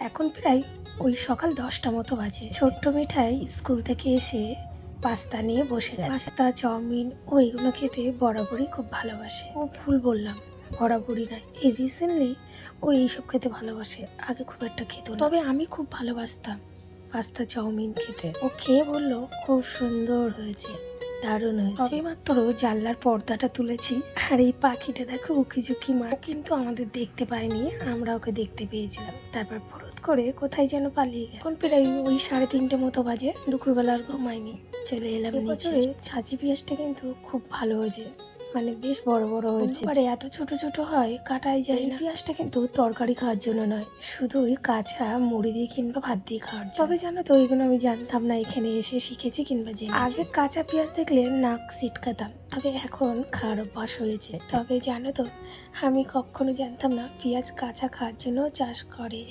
এখন প্রায় ওই সকাল 10টা মতো বাজে। ছোট্ট মিঠাই স্কুল থেকে এসে পাস্তা নিয়ে বসে গেছে। পাস্তা, চাউমিন ও এগুলো খেতে বরাবরই খুব ভালোবাসে। ও ভুল বললাম, বরাবরই নয়, এই রিসেন্টলি ও এইসব খেতে ভালোবাসে। আগে খুব একটা খেত না, তবে আমি খুব ভালোবাসতাম পাস্তা চাউমিন খেতে। ও খেয়ে বললো খুব সুন্দর হয়েছে, দারুণ হয়েছে। তবে মাত্র জানলার পর্দাটা তুলেছি আর এই পাখিটা দেখো উকিঝুঁকি মার, কিন্তু আমাদের দেখতে পায়নি, আমরা ওকে দেখতে পেয়েছিলাম। তারপর ফরত করে কোথায় যেন পালিয়ে গেল। এখন প্রায় ওই 3:30 মতো বাজে, দুপুরবেলা আর ঘুমাইনি, চলে এলাম নিচে। ছাঁচি পেঁয়াজটা কিন্তু খুব ভালো হয়েছে, মানে বেশ বড় বড় হয়েছে। এত ছোট ছোট হয়, কাটাই যায় না। পেঁয়াজটা কিন্তু তরকারি খাওয়ার জন্য নয়, শুধুই কাঁচা মুড়ি দিয়ে কিংবা ভাত দিয়ে খাওয়ার জন্য। তবে জানো তো, এইগুলো আমি জানতাম না, এখানে এসে শিখেছি কিংবা জেনেছি। আগে কাঁচা পেঁয়াজ দেখলে নাক সিটকাতাম, তবে এখন খাওয়ার অভ্যাস হয়েছে। তবে জানো তো, আমি কখনো জানতাম না পেঁয়াজ কাঁচা খাওয়ার জন্য চাষ করে।